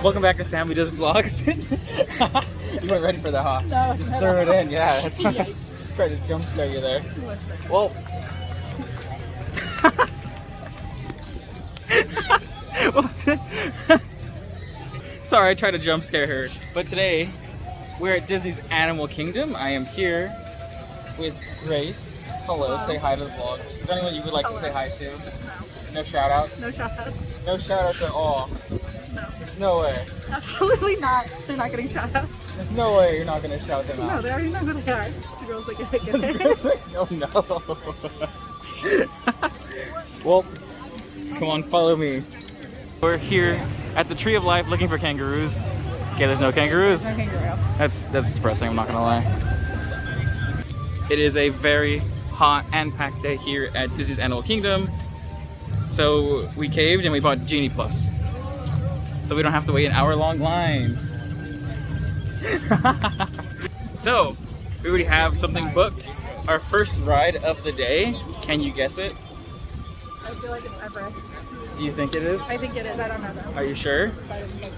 Welcome back to Sammy Does Vlogs. You weren't ready for that, huh? No, just throw it in, yeah. That's Yikes. Tried to jump scare you there. Well, sorry, I tried to jump scare her. But today, we're at Disney's Animal Kingdom. I am here with Grace. Hello, say hi to the vlog. Is there anyone you would like to say hi to? No. No shout outs? No shout outs. No shout outs at all? No. No way. Absolutely not. They're not getting shout outs. There's no way you're not going to shout them out. No, they already know who they are. The girls that get it. Oh no. Well, come on, follow me. We're here at the Tree of Life looking for kangaroos. Okay, there's no kangaroos. No kangaroo. That's depressing, I'm not gonna lie. It is a very hot and packed day here at Disney's Animal Kingdom. So we caved and we bought Genie Plus. So we don't have to wait in hour-long lines. So, we already have something booked. Our first ride of the day. Can you guess it? I feel like it's Everest. Do you think it is? I think it is. I don't know though. Are you sure? I didn't look.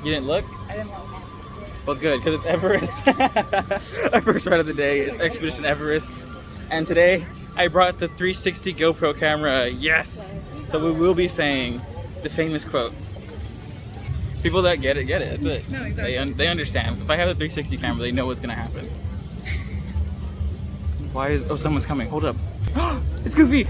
You didn't look? I didn't look. Well, good, because it's Everest. Our first ride of the day is Expedition Everest. And today, I brought the 360 GoPro camera. Yes! So we will be saying the famous quote. People that get it, that's it. No, exactly. They understand. If I have the 360 camera, they know what's gonna happen. Why is, oh, someone's coming, hold up. It's Goofy!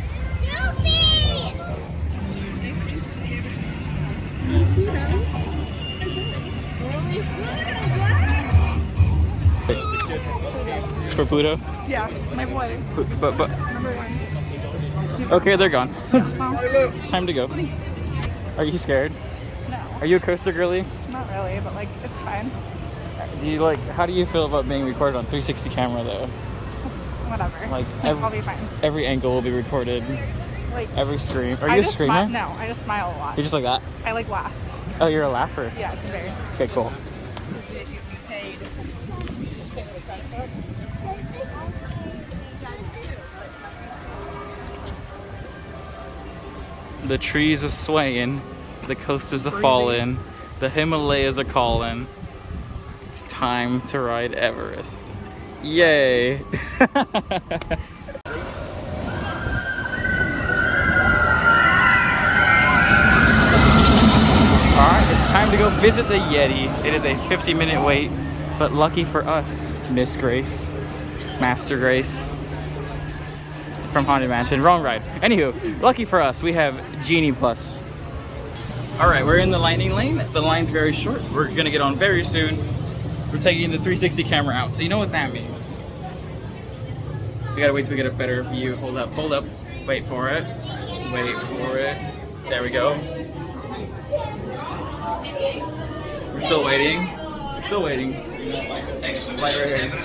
For Pluto? Yeah, my boy. But Number one. okay, they're gone. Well, It's time to go. Are you scared? no, Are you a coaster girly? not really, but like, it's fine. Do you like? How do you feel about being recorded on 360 camera though? It's whatever. Like, I'll be fine. Every angle will be recorded. Like, Every scream. Are I you a just screamer? No, I just smile a lot. You're just like that. I like laugh. Oh, you're a laugher. Yeah, it's embarrassing. Okay, cool. The trees are swaying, the coasters are falling, the Himalayas are calling. It's time to ride Everest. Yay! Alright, it's time to go visit the Yeti. It is a 50-minute wait, but lucky for us, Miss Grace, Master Grace, from Haunted Mansion. Wrong ride. Anywho, lucky for us, we have Genie Plus. Alright, we're in the lightning lane. The line's very short. We're gonna get on very soon. We're taking the 360 camera out, so you know what that means. We gotta wait till we get a better view. Hold up, hold up. Wait for it. Wait for it. There we go. We're still waiting. We're still waiting. Light right here.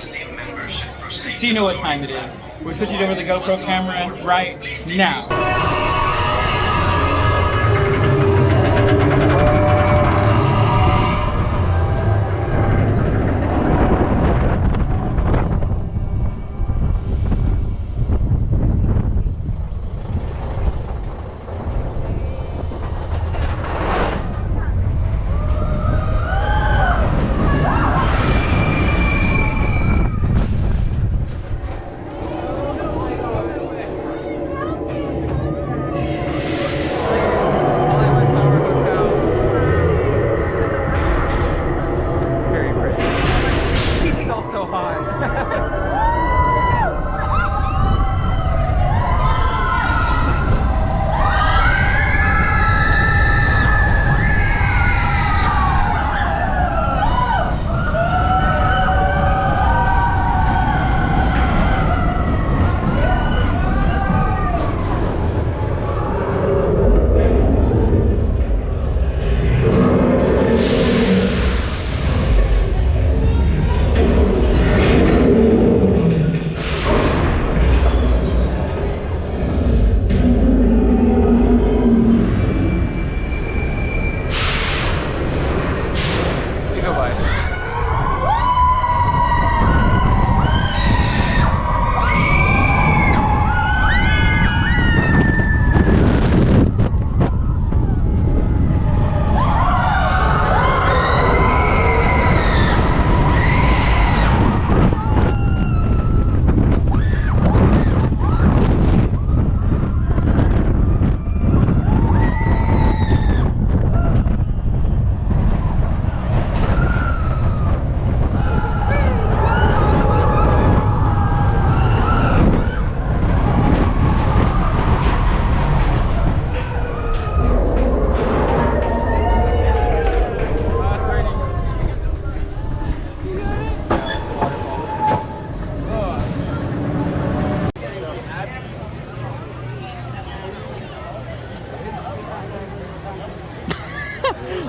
So you know what time it is. We're switching over to the GoPro camera right now.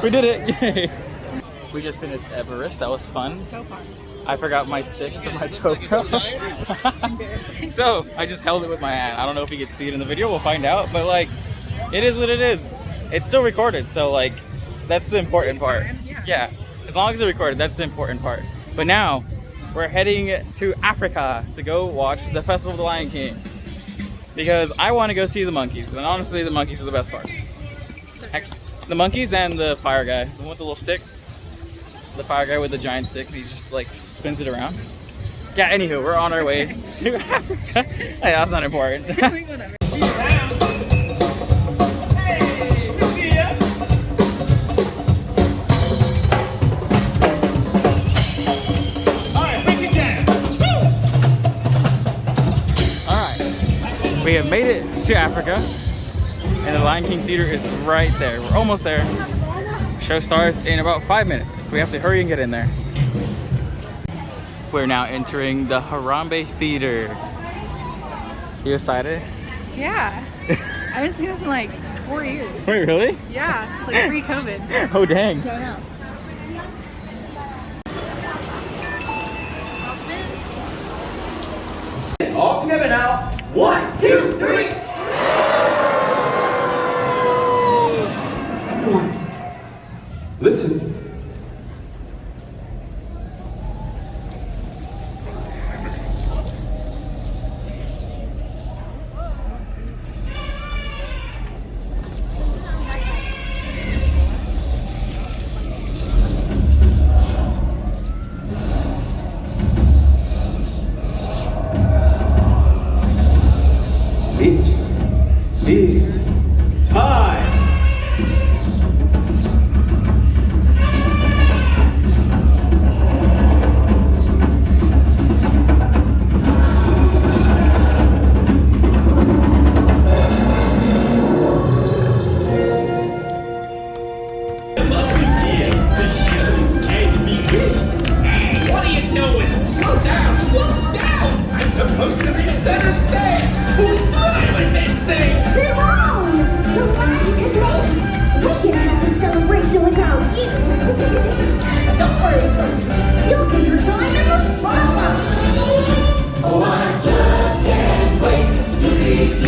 We did it! Yay! We just finished Everest. That was fun. So fun. I forgot my stick for my GoPro. Embarrassing. So I just held it with my hand. I don't know if you can see it in the video. We'll find out. But like, it is what it is. It's still recorded. So like, that's the important part. Yeah. As long as it's recorded, that's the important part. But now we're heading to Africa to go watch the Festival of the Lion King. Because I want to go see the monkeys. And honestly, the monkeys are the best part. Actually, the monkeys and the fire guy. The one with the little stick. The fire guy with the giant stick. He just like spins it around. Yeah, anywho, we're on our way to Africa. Hey, that's not important. Whatever. We have made it to Africa, and the Lion King Theater is right there. We're almost there. Show starts in about 5 minutes, so we have to hurry and get in there. We're now entering the Harambe Theater. You excited? Yeah. I haven't seen this in like 4 years. Wait, really? Yeah, like pre-COVID. Oh, dang. I know. All together now. 1, 2, 3. Everyone, listen. It is time. What are you doing? Slow down! Slow down! I'm supposed to be center stage! Who's driving this thing? Simone! The magic can make! We can't have this celebration without you! Don't worry, folks. You'll get your time in the spotlight! Oh, I just can't wait to begin.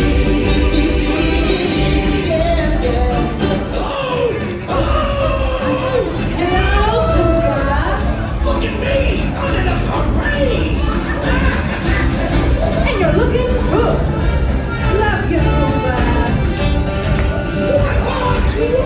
Yeah, yeah. Hello, Pumbaa! Look at me! I'm in a parade! And you're looking good! Love you, Pumbaa! I want you!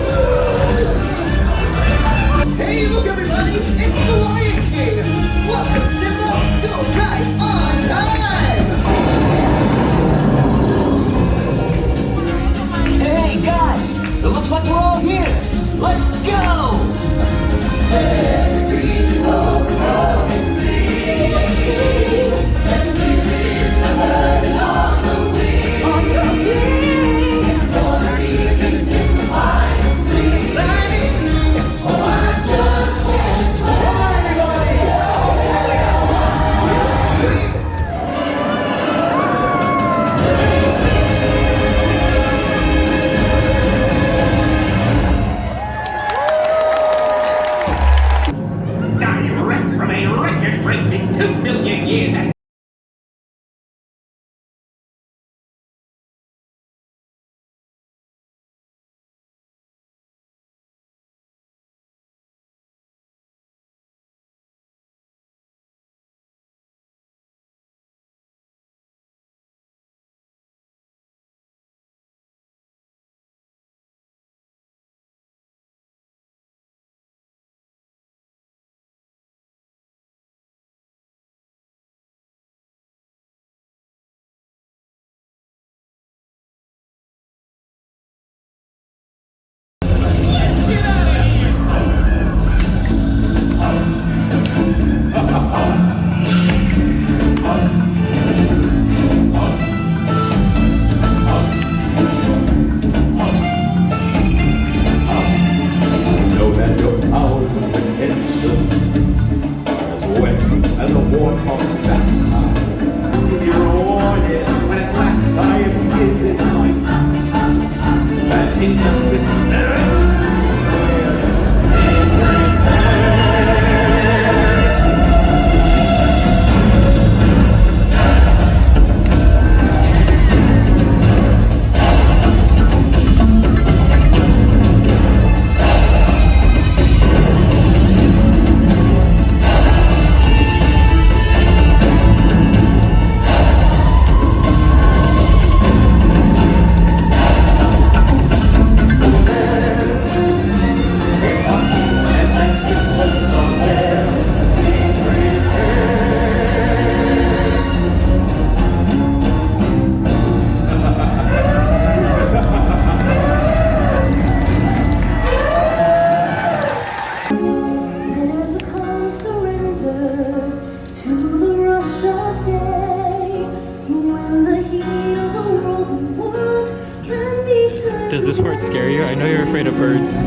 Does this part scare you? I know you're afraid of birds.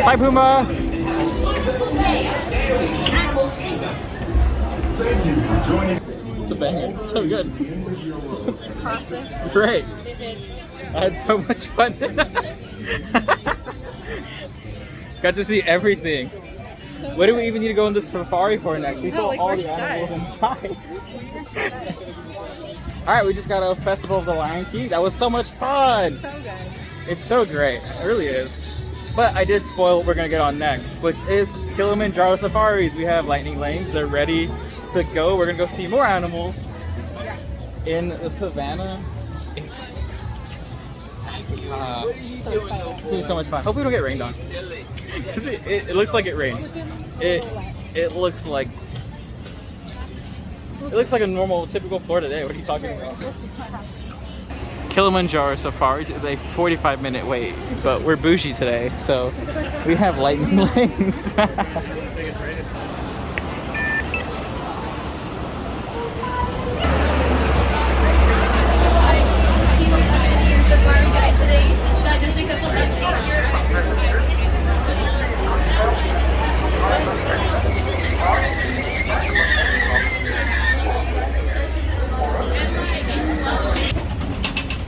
Bye, Puma. Thank you for joining. It's a banger. It's so good. It's Classic. great. I had so much fun. Got to see everything. What do we even need to go on the safari for next? We saw like, all we're the set. animals inside. Alright, we just got a Festival of the Lion King. That was so much fun. So good. It's so great. It really is. But I did spoil what we're going to get on next, which is Kilimanjaro Safaris. We have lightning lanes. They're ready to go. We're going to go see more animals in the savannah. It's going to be so much fun. Hope we don't get rained on. 'Cause it looks like it rained. It looks like a normal, typical Florida day. What are you talking about? Kilimanjaro Safaris is a 45-minute wait, but we're bougie today, so we have lightning lanes. Safari guide today. That just a couple of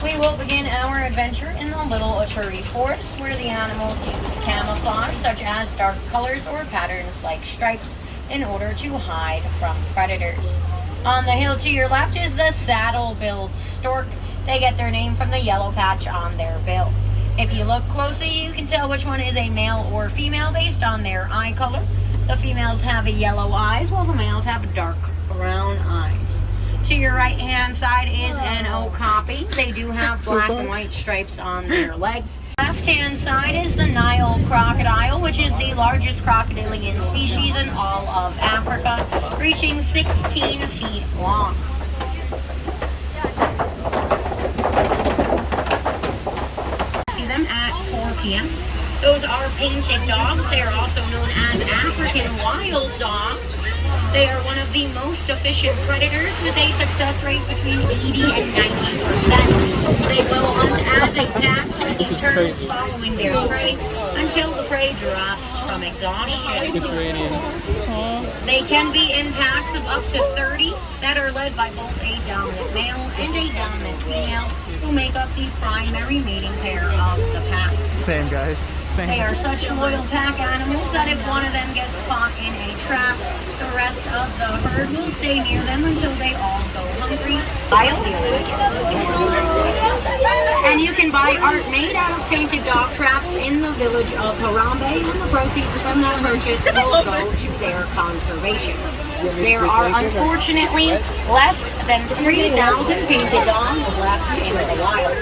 We will begin our adventure in the Little Oturi Forest, where the animals use camouflage, such as dark colors or patterns like stripes, in order to hide from predators. On the hill to your left is the saddle-billed stork. They get their name from the yellow patch on their bill. If you look closely, you can tell which one is a male or female based on their eye color. The females have yellow eyes, while the males have dark brown eyes. To your right hand side is an okapi. They do have black and white stripes on their legs. Left hand side is the Nile crocodile, which is the largest crocodilian species in all of Africa, reaching 16 feet long. See them at 4 p.m. Those are painted dogs. They are also known as African wild dogs. They are one of the most efficient predators with a success rate between 80 and 90%. They will hunt as a pack to the turtles following their prey until the prey drops from exhaustion. It's raining. They can be in packs of up to 30 that are led by both a dominant male and a dominant female who make up the primary mating pair of the pack. Same, guys. Same. They are such loyal pack animals that if one of them gets caught in a trap, the rest of the herd will stay near them until they all go hungry. And you can buy art made out of painted dog traps in the village of Harambe, and the proceeds from that purchase will go to their conservation. There are unfortunately less than 3,000 painted dogs left in the wild.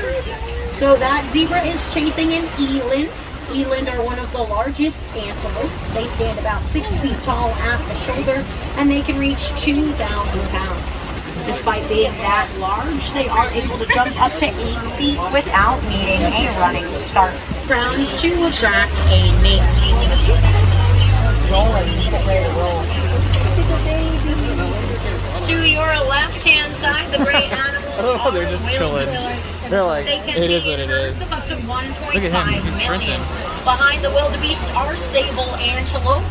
So that zebra is chasing an eland. Eland are one of the largest antelopes. They stand about 6 feet tall at the shoulder, and they can reach 2,000 pounds. Despite being that large, they are able to jump up to 8 feet without needing a running start. Grounds to attract a mate. To your left-hand side, the gray animals Oh, they're just chilling. They're like, it is what it is. Up to 1.5 Look at him, he's sprinting. million. Behind the wildebeest are sable antelope.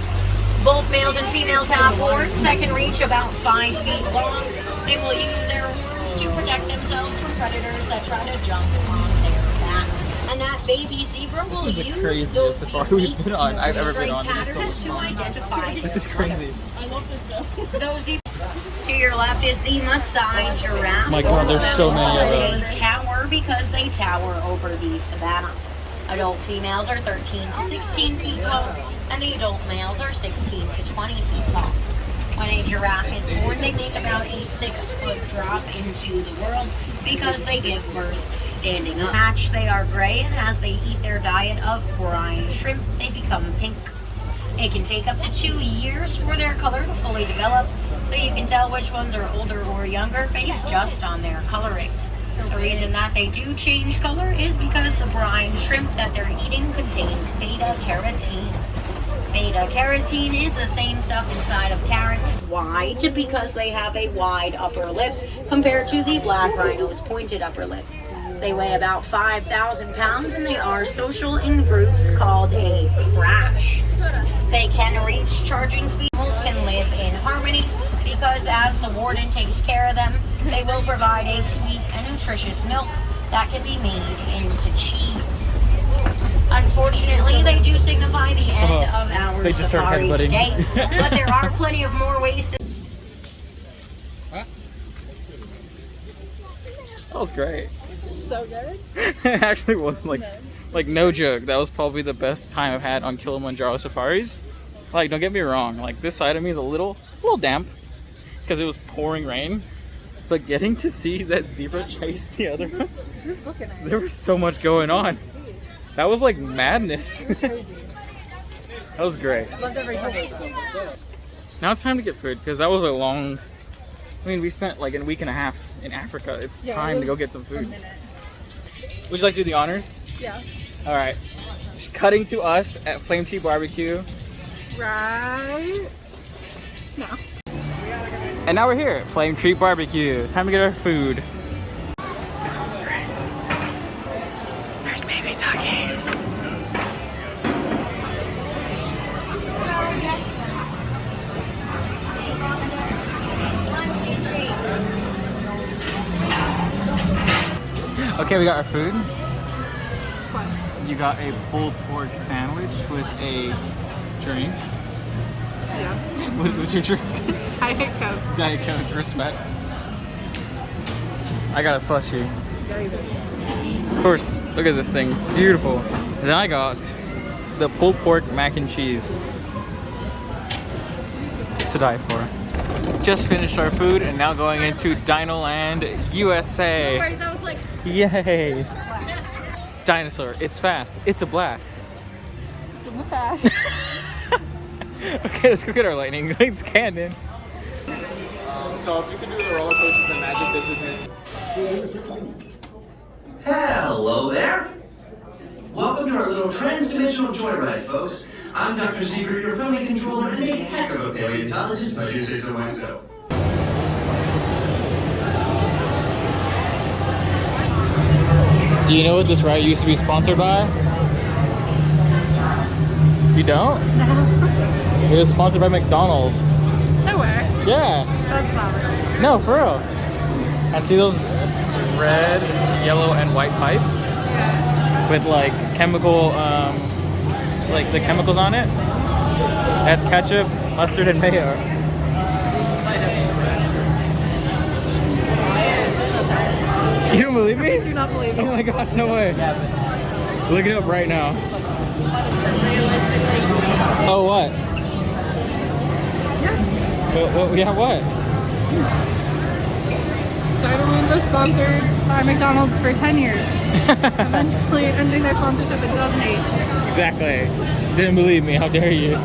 Both males and females have horns that can reach about 5 feet long. They will use their horns to protect themselves from predators that try to jump on their back. And that baby zebra will This is the use craziest those safari we've been on. I've ever been on. patterns This is so to identify. This is crazy. Those zebras. To your left is the Maasai giraffe. My God, there's so many of them. They tower because they tower over the savanna. Adult females are 13 to 16 feet tall, and the adult males are 16 to 20 feet tall. When a giraffe is born, they make about a 6-foot drop into the world because they give birth standing up. Hatch, they are gray, and as they eat their diet of brine shrimp, they become pink. It can take up to 2 years for their color to fully develop, so you can tell which ones are older or younger based just on their coloring. The reason that they do change color is because the brine shrimp that they're eating contains beta-carotene. Beta-carotene is the same stuff inside of carrots. Wide, because they have a wide upper lip compared to the black rhino's pointed upper lip. They weigh about 5,000 pounds, and they are social in groups called a crash. They can reach charging speed. Animals can live in harmony because as the warden takes care of them, they will provide a sweet and nutritious milk that can be made into cheese. Unfortunately, they do signify the end of our They just start safari headbutting. today, but there are plenty of more ways to. That was great. So good. It actually was like no joke. That was probably the best time I've had on Kilimanjaro safaris. Like, don't get me wrong. Like, this side of me is a little damp because it was pouring rain. But getting to see that zebra chase the other one, Who's looking at there was so much going on. That was like madness. Crazy. That was great. Loved every second. Now it's time to get food because that was a long. I mean, we spent like a week and a half in Africa. It's Yeah, time it to go was get some food. a minute. Would you like to do the honors? Yeah. All right. Cutting to us at Flame Tree Barbecue. Right. No. And now we're here at Flame Tree Barbecue. Time to get our food. There's baby duckies. Okay, we got our food. You got a pulled pork sandwich with a drink. Yeah. What's your drink? Diet Coke. Diet Coke, respect. I got a slushy. Of course, look at this thing. It's beautiful. Then I got the pulled pork mac and cheese. To die for. Just finished our food and now going into Dinoland, USA. I was like, Yay! Dinosaur, it's fast. It's a blast. it's in the past. Okay, let's go get our lightning. It's Camden. So if you can do the roller coasters and magic, this isn't. Hello there. Welcome to our little trans-dimensional joyride, folks. I'm Dr. Secret, your friendly controller and a heck of a paleontologist, if I do say so myself. Do you know what this ride used to be sponsored by? You don't? No. It was sponsored by McDonald's. No way. Yeah. That's not real. No, for real. And see those red, yellow, and white pipes Yeah. with like chemical, like the chemicals on it? That's ketchup, mustard, and mayo. You don't believe me? I do not believe Oh you. my gosh, no way. Look it up right now. Oh, what? Yeah. Yeah, what? Dino Moon was sponsored by McDonald's for 10 years. Eventually ending their sponsorship in 2008. Exactly. Didn't believe me. How dare you?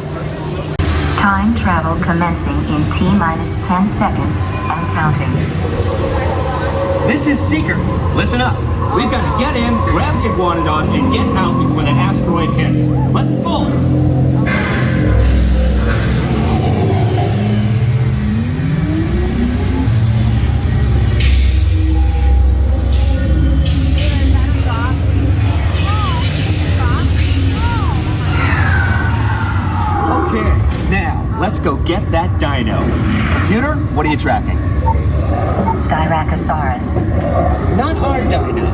Time travel commencing in T-minus 10 seconds and counting. This is Seeker. Listen up. We've got to get in, grab the Iguanodon, and get out before that asteroid hits. Let's pull! Okay, now let's go get that dino. Computer, what are you tracking? Styracosaurus. Not our dino.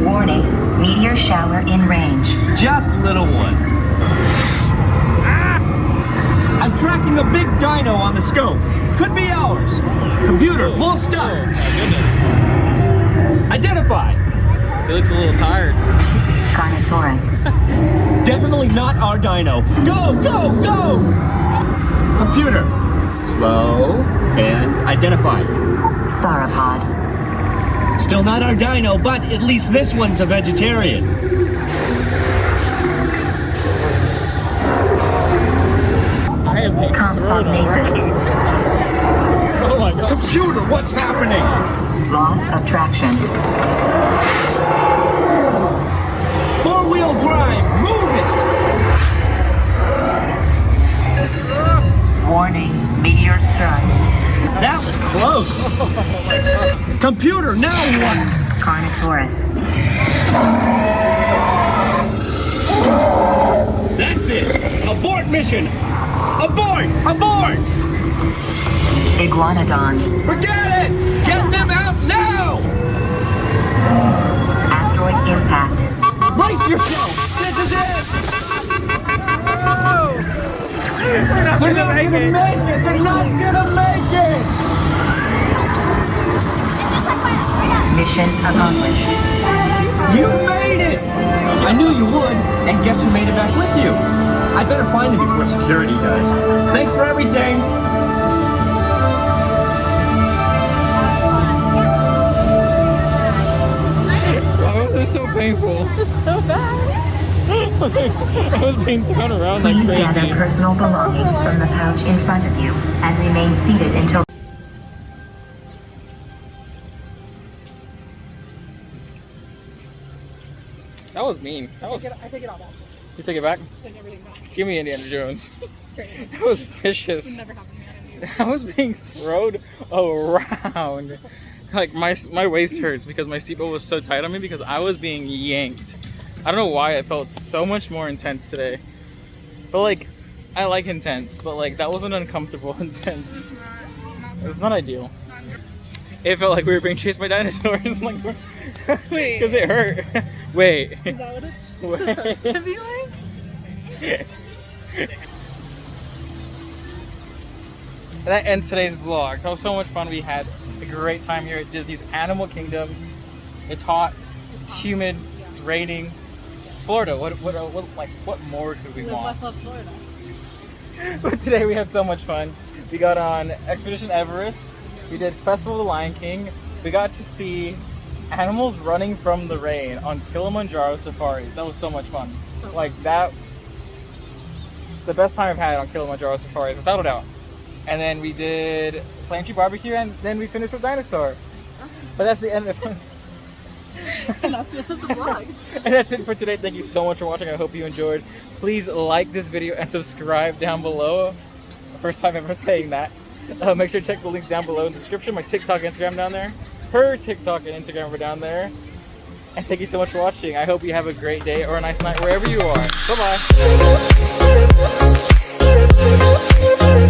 Warning, meteor shower in range. Just little one. I'm tracking a big dino on the scope. Could be ours. Computer, full stop. Oh, my goodness. Identify. He looks a little tired. Carnotaurus. Definitely not our dino. Go, go, go! Computer, slow and identify. Sauropod. Still not our dino, but at least this one's a vegetarian. I am being thrown Compsognathus. Oh my god. Computer, what's happening? Loss of traction. Four-wheel drive, move it! Warning, meteor strike. That was close. Computer, now what? Carnotaurus. That's it. Abort mission. Abort! Abort! Iguanodon. Forget it! Get them out now! Asteroid impact. Brace yourself! This is it! They're not gonna make it! They're not gonna make it! Mission accomplished. You made it! I knew you would, and guess who made it back with you? I better find him before security does. Thanks for everything! Why was this so painful? It's so bad. I was being thrown around like Please gather crazy. personal belongings from the pouch in front of you and remain seated until That was mean. That was. I take it all back. You take it back? Take everything back. Give me Indiana Jones. Great. That was vicious. Never happened to me. I was being thrown around. Like my waist hurts because my seatbelt was so tight on me because I was being yanked. I don't know why it felt so much more intense today. But like, I like intense, but like that wasn't uncomfortable intense. It was not ideal. It felt like we were being chased by dinosaurs. Like, Wait. because it hurt. Wait. Is that what it's Wait. supposed to be like? That ends today's vlog. That was so much fun. We had a great time here at Disney's Animal Kingdom. It's hot, it's humid, it's raining. Florida, what more could we want? Love Florida. But today we had so much fun. We got on Expedition Everest. We did Festival of the Lion King. We got to see animals running from the rain on Kilimanjaro safaris. That was so much fun. So Like that, the best time I've had on Kilimanjaro safaris, without a doubt. And then we did Flame Tree Barbecue, and then we finished with Dinosaur. But that's the end of it. And that's the vlog. And that's it for today. Thank you so much for watching. I hope you enjoyed. Please like this video and subscribe down below. First time ever saying that. Make sure to check the links down below in the description. My TikTok, Instagram down there. Her TikTok and Instagram are down there. And thank you so much for watching. I hope you have a great day or a nice night wherever you are. Bye-bye.